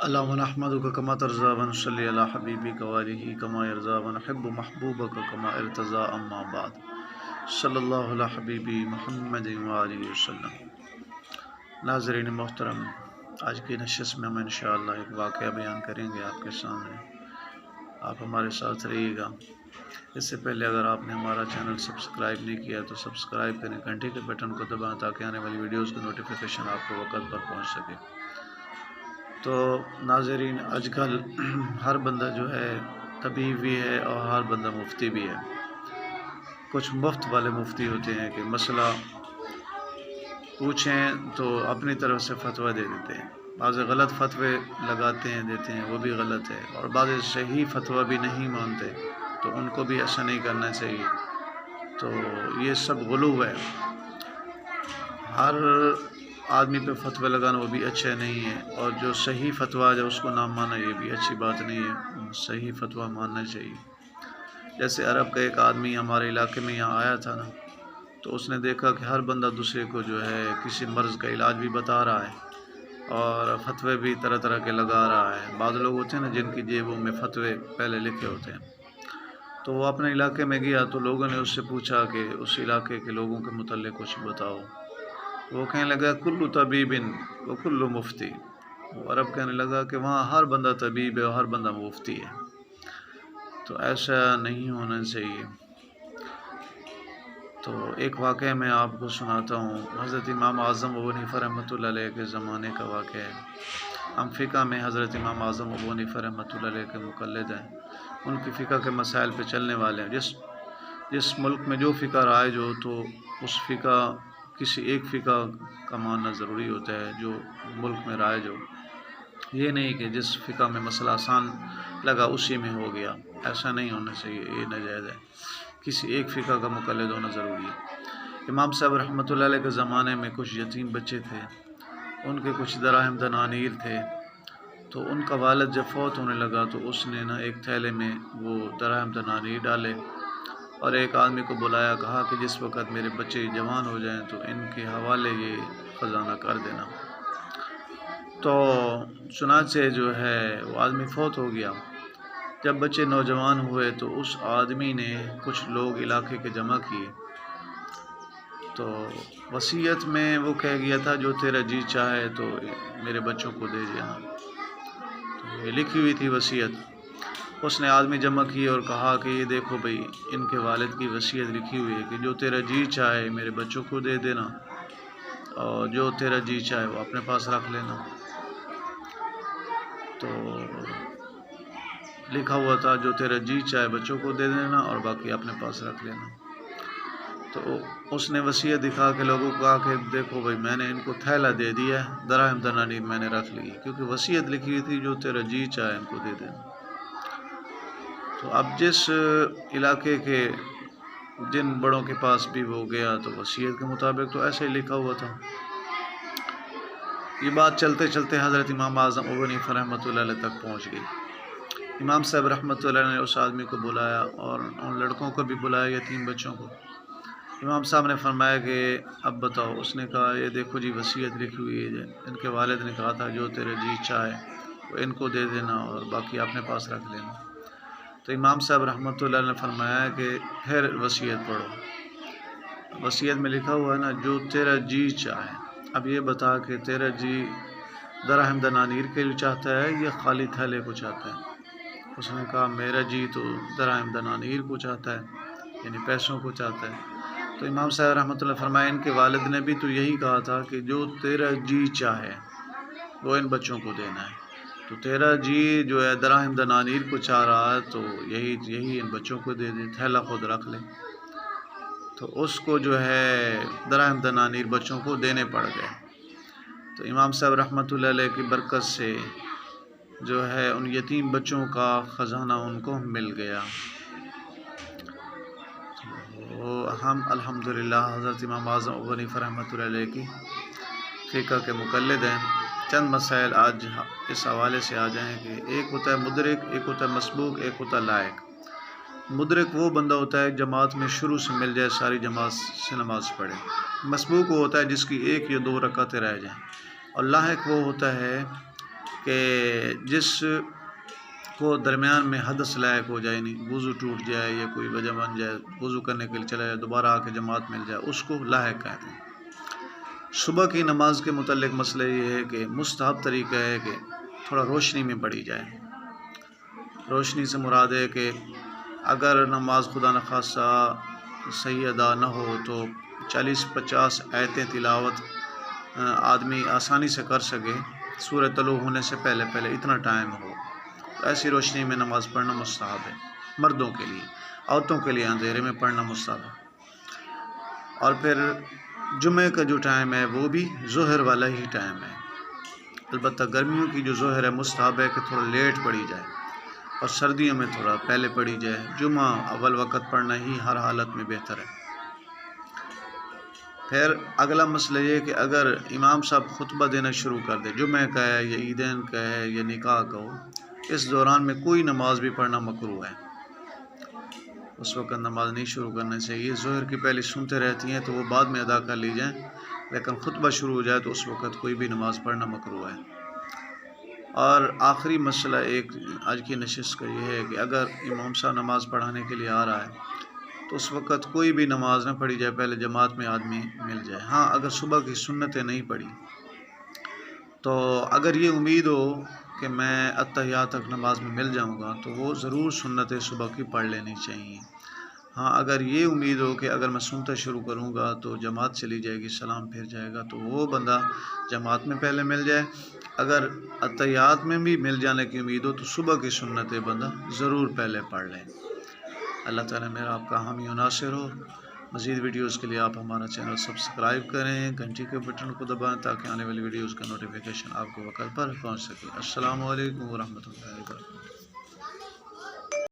اللهم نحمدك كما ترضى ونصلي على حبيبك وآله كما يرضى ونحب محبوبك كما ارتضى اما بعد صلی اللہ علیہ حبیبی محمد وآلہ وسلم۔ ناظرین محترم، آج کی نشست میں ہم انشاءاللہ ایک واقعہ بیان کریں گے آپ کے سامنے، آپ ہمارے ساتھ رہیے گا۔ اس سے پہلے اگر آپ نے ہمارا چینل سبسکرائب نہیں کیا تو سبسکرائب کریں، گھنٹی کے بٹن کو دبائیں تاکہ آنے والی ویڈیوز کی نوٹیفیکیشن آپ کو وقت پر پہنچ سکے۔ تو ناظرین، آج کل ہر بندہ جو ہے طبیب بھی ہے اور ہر بندہ مفتی بھی ہے۔ کچھ مفت والے مفتی ہوتے ہیں کہ مسئلہ پوچھیں تو اپنی طرف سے فتویٰ دے دیتے ہیں، بعض غلط فتوے لگاتے ہیں دیتے ہیں، وہ بھی غلط ہے، اور بعض صحیح فتویٰ بھی نہیں مانتے تو ان کو بھی ایسا نہیں کرنا چاہیے۔ تو یہ سب غلو ہے، ہر آدمی پہ فتویٰ لگانا وہ بھی اچھا نہیں ہے، اور جو صحیح فتویٰ ہے اس کو نہ مانا یہ بھی اچھی بات نہیں ہے، صحیح فتویٰ ماننا چاہیے۔ جیسے عرب کا ایک آدمی ہمارے علاقے میں یہاں آیا تھا نا، تو اس نے دیکھا کہ ہر بندہ دوسرے کو جو ہے کسی مرض کا علاج بھی بتا رہا ہے اور فتوے بھی طرح طرح کے لگا رہا ہے۔ بعض لوگ ہوتے ہیں نا جن کی جیبوں میں فتوے پہلے لکھے ہوتے ہیں، تو وہ اپنے علاقے میں گیا تو لوگوں نے اس سے پوچھا کہ اس علاقے کے لوگوں کے متعلق کچھ بتاؤ۔ وہ کہنے لگا کل طبیب و کل مفتی۔ وہ عرب کہنے لگا کہ وہاں ہر بندہ طبیب ہے اور ہر بندہ مفتی ہے، تو ایسا نہیں ہونا چاہیے۔ تو ایک واقعہ میں آپ کو سناتا ہوں، حضرت امام اعظم ابو حنیفہ رحمۃ اللہ علیہ کے زمانے کا واقعہ ہے۔ ہم فقہ میں حضرت امام اعظم ابو حنیفہ رحمۃ اللہ علیہ کے مقلد ہیں، ان کی فقہ کے مسائل پہ چلنے والے ہیں۔ جس ملک میں جو فقہ رائج ہو تو اس فقہ کسی ایک فقہ کا ماننا ضروری ہوتا ہے جو ملک میں رائج ہو۔ یہ نہیں کہ جس فقہ میں مسئلہ آسان لگا اسی میں ہو گیا، ایسا نہیں ہونا چاہیے، یہ ناجائز ہے۔ کسی ایک فقہ کا مقلد ہونا ضروری ہے۔ امام صاحب رحمۃ اللہ علیہ کے زمانے میں کچھ یتیم بچے تھے، ان کے کچھ دراہم دنانیر تھے، تو ان کا والد جب فوت ہونے لگا تو اس نے ایک تھیلے میں وہ دراہم دنانیر ڈالے اور ایک آدمی کو بلایا، کہا کہ جس وقت میرے بچے جوان ہو جائیں تو ان کے حوالے یہ خزانہ کر دینا۔ تو چنانچہ جو ہے وہ آدمی فوت ہو گیا۔ جب بچے نوجوان ہوئے تو اس آدمی نے کچھ لوگ علاقے کے جمع کیے، تو وصیت میں وہ کہہ گیا تھا جو تیرا جی چاہے تو میرے بچوں کو دے دینا، تو یہ لکھی ہوئی تھی وصیت۔ اس نے آدمی جمع کیے اور کہا کہ یہ دیکھو بھئی، ان کے والد کی وصیت لکھی ہوئی ہے کہ جو تیرا جی چاہے میرے بچوں کو دے دینا، اور جو تیرا جی چاہے وہ اپنے پاس رکھ لینا۔ تو لکھا ہوا تھا جو تیرا جی چاہے بچوں کو دے دینا اور باقی اپنے پاس رکھ لینا۔ تو اس نے وصیت دکھا کے لوگوں کو کہا کہ دیکھو بھئی، میں نے ان کو تھیلا دے دیا ہے، دراہم دنانیر میں نے رکھ لی، کیونکہ وصیت لکھی ہوئی تھی جو تیرا جی چاہے ان کو دے دینا۔ تو اب جس علاقے کے جن بڑوں کے پاس بھی وہ گیا تو وصیت کے مطابق تو ایسے ہی لکھا ہوا تھا۔ یہ بات چلتے چلتے حضرت امام اعظم ابو حنیفہ رحمۃ اللہ علیہ تک پہنچ گئی۔ امام صاحب رحمۃ اللہ علیہ نے اس آدمی کو بلایا اور ان لڑکوں کو بھی بلایا، یتیم بچوں کو۔ امام صاحب نے فرمایا کہ اب بتاؤ۔ اس نے کہا یہ دیکھو جی وصیت لکھی ہوئی ہے، ان کے والد نے کہا تھا جو تیرے جی چاہے وہ ان کو دے دینا اور باقی اپنے پاس رکھ لینا۔ تو امام صاحب رحمۃ اللہ علیہ نے فرمایا کہ پھر وصیت پڑھو۔ وصیت میں لکھا ہوا ہے نا جو تیرا جی چاہے۔ اب یہ بتا کہ تیرا جی دراہم دنانیر کے لیے چاہتا ہے یا خالی تھیلے کو چاہتا ہے؟ اس نے کہا میرا جی تو دراہم دنانیر کو چاہتا ہے، یعنی پیسوں کو چاہتا ہے۔ تو امام صاحب رحمۃ اللہ فرمائے ان کے والد نے بھی تو یہی کہا تھا کہ جو تیرا جی چاہے وہ ان بچوں کو دینا ہے، تو تیرا جی جو ہے دراہم دنانیر کو چاہ رہا ہے تو یہی ان بچوں کو دے دے، تھیلا خود رکھ لے۔ تو اس کو جو ہے دراہم دنانیر بچوں کو دینے پڑ گئے۔ تو امام صاحب رحمۃ اللہ علیہ کی برکت سے جو ہے ان یتیم بچوں کا خزانہ ان کو مل گیا۔ تو ہم الحمدللہ حضرت امام اعظم ابو حنیفہ رحمۃ اللہ علیہ کی فقہ کے مقلد ہیں۔ چند مسائل آج اس حوالے سے آ جائیں کہ ایک ہوتا ہے مدرک، ایک ہوتا ہے مسبوق، ایک ہوتا ہے لائق۔ مدرک وہ بندہ ہوتا ہے جماعت میں شروع سے مل جائے، ساری جماعت سے نماز پڑھے۔ مسبوق وہ ہوتا ہے جس کی ایک یا دو رکعتیں رہ جائیں، اور لاحق وہ ہوتا ہے کہ جس کو درمیان میں حدث لائق ہو جائے، نہیں وضو ٹوٹ جائے یا کوئی وجہ بن جائے، وضو کرنے کے لیے چلا جائے، دوبارہ آ کے جماعت مل جائے، اس کو لاحق کہتے ہیں۔ صبح کی نماز کے متعلق مسئلہ یہ ہے کہ مستحب طریقہ ہے کہ تھوڑا روشنی میں پڑھی جائے۔ روشنی سے مراد ہے کہ اگر نماز خدا نخواستہ صحیح ادا نہ ہو تو 40-50 آیتیں تلاوت آدمی آسانی سے کر سکے، سورہ طلوع ہونے سے پہلے اتنا ٹائم ہو، تو ایسی روشنی میں نماز پڑھنا مستحب ہے مردوں کے لیے۔ عورتوں کے لیے اندھیرے میں پڑھنا مستحب ہے۔ اور پھر جمعہ کا جو ٹائم ہے وہ بھی ظہر والا ہی ٹائم ہے، البتہ گرمیوں کی جو ظہر ہے مستحب ہے کہ تھوڑا لیٹ پڑھی جائے، اور سردیوں میں تھوڑا پہلے پڑھی جائے۔ جمعہ اول وقت پڑھنا ہی ہر حالت میں بہتر ہے۔ پھر اگلا مسئلہ یہ کہ اگر امام صاحب خطبہ دینا شروع کر دے، جمعہ کا ہے یا عیدین کا ہے یا نکاح کا ہو، اس دوران میں کوئی نماز بھی پڑھنا مکروہ ہے، اس وقت نماز نہیں شروع کرنا چاہیے۔ ظہر کی پہلی سنتے رہتی ہیں تو وہ بعد میں ادا کر لی جائیں، لیکن خطبہ شروع ہو جائے تو اس وقت کوئی بھی نماز پڑھنا مکروہ ہے۔ اور آخری مسئلہ ایک آج کی نشست کا یہ ہے کہ اگر امام صاحب نماز پڑھانے کے لیے آ رہا ہے تو اس وقت کوئی بھی نماز نہ پڑھی جائے، پہلے جماعت میں آدمی مل جائے۔ ہاں اگر صبح کی سنتیں نہیں پڑھی تو اگر یہ امید ہو کہ میں اتحیات تک نماز میں مل جاؤں گا تو وہ ضرور سنتیں صبح کی پڑھ لینی چاہیے۔ ہاں اگر یہ امید ہو کہ اگر میں سنتا شروع کروں گا تو جماعت چلی جائے گی، سلام پھر جائے گا، تو وہ بندہ جماعت میں پہلے مل جائے۔ اگر اتحیات میں بھی مل جانے کی امید ہو تو صبح کی سنتیں بندہ ضرور پہلے پڑھ لے۔ اللہ تعالیٰ میرا آپ کا حامی و ناصر ہو۔ مزید ویڈیوز کے لیے آپ ہمارا چینل سبسکرائب کریں، گھنٹی کے بٹن کو دبائیں تاکہ آنے والی ویڈیوز کا نوٹیفیکیشن آپ کو وقت پر پہنچ سکے۔ السلام علیکم ورحمۃ اللہ وبرکاتہ۔